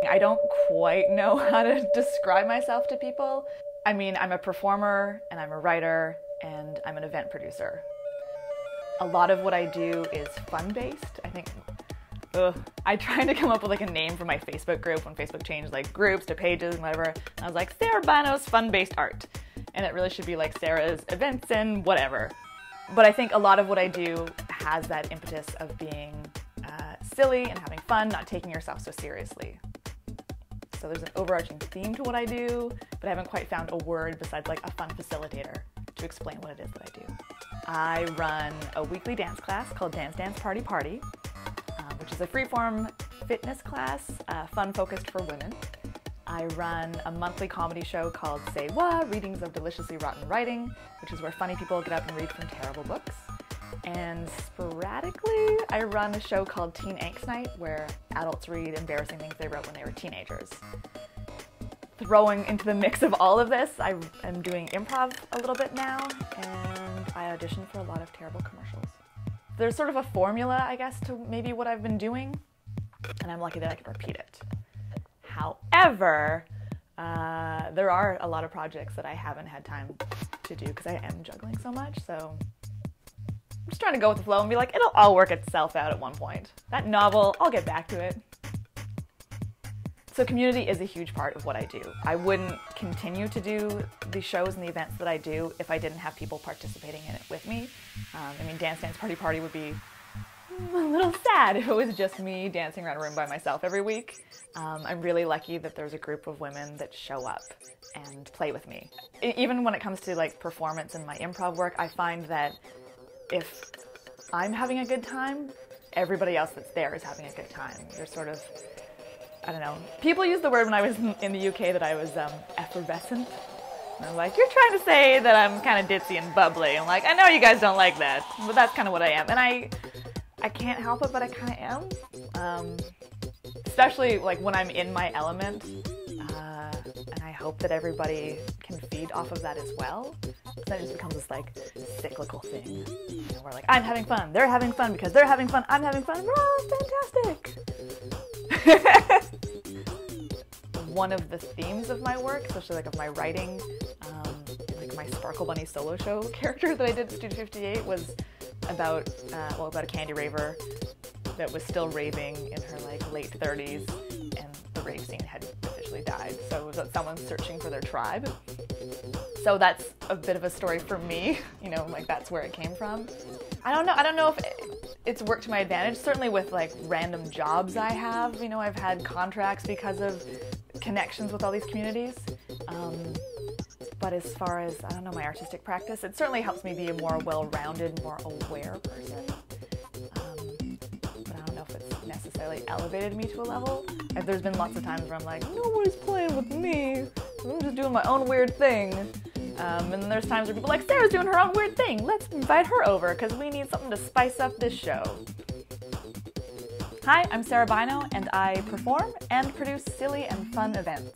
I don't quite know how to describe myself to people. I mean, I'm a performer and I'm a writer and I'm an event producer. A lot of what I do is fun-based. I think, I tried to come up with like a name for my Facebook group when Facebook changed like groups to pages and whatever. And I was like, Sara Bynoe's fun-based art. And it really should be like Sarah's events and whatever. But I think a lot of what I do has that impetus of being silly and having fun, not taking yourself so seriously. So there's an overarching theme to what I do, but I haven't quite found a word besides like a fun facilitator to explain what it is that I do. I run a weekly dance class called Dance Dance Party Party, which is a freeform fitness class, fun-focused for women. I run a monthly comedy show called Say What, Readings of Deliciously Rotten Writing, which is where funny people get up and read from terrible books. And sporadically, I run a show called Teen Angst Night, where adults read embarrassing things they wrote when they were teenagers. Throwing into the mix of all of this, I am doing improv a little bit now, and I audition for a lot of terrible commercials. There's sort of a formula, I guess, to maybe what I've been doing, and I'm lucky that I can repeat it. However, there are a lot of projects that I haven't had time to do because I am juggling so much, so I'm just trying to go with the flow and be like, it'll all work itself out at one point. That novel, I'll get back to it. So community is a huge part of what I do. I wouldn't continue to do the shows and the events that I do if I didn't have people participating in it with me. I mean, Dance Dance Party Party would be a little sad if it was just me dancing around a room by myself every week. I'm really lucky that there's a group of women that show up and play with me. Even when it comes to like performance and my improv work, I find that if I'm having a good time, everybody else that's there is having a good time. There's sort of, I don't know, people used the word when I was in the UK that I was effervescent. And I'm like, you're trying to say that I'm kind of ditzy and bubbly. I'm like, I know you guys don't like that, but that's kind of what I am. And I can't help it, but I kind of am. Especially like when I'm in my element. And I hope that everybody can feed off of that as well. Then it just becomes this like cyclical thing. You know, where like, I'm having fun, they're having fun, because they're having fun, I'm having fun. Oh, fantastic! One of the themes of my work, especially like of my writing, like my Sparkle Bunny solo show character that I did at Studio 58 was about, about a candy raver that was still raving in her like late 30s, and the rave scene had officially died. So it was about someone searching for their tribe. So that's a bit of a story for me, you know, like that's where it came from. I don't know if it's worked to my advantage. Certainly with like random jobs I have, you know, I've had contracts because of connections with all these communities. But as far as, I don't know, my artistic practice, it certainly helps me be a more well-rounded, more aware person. But I don't know if it's necessarily elevated me to a level. There's been lots of times where I'm like, nobody's playing with me. I'm just doing my own weird thing. And then there's times where people are like, Sarah's doing her own weird thing. Let's invite her over because we need something to spice up this show. Hi, I'm Sara Bynoe, and I perform and produce silly and fun events.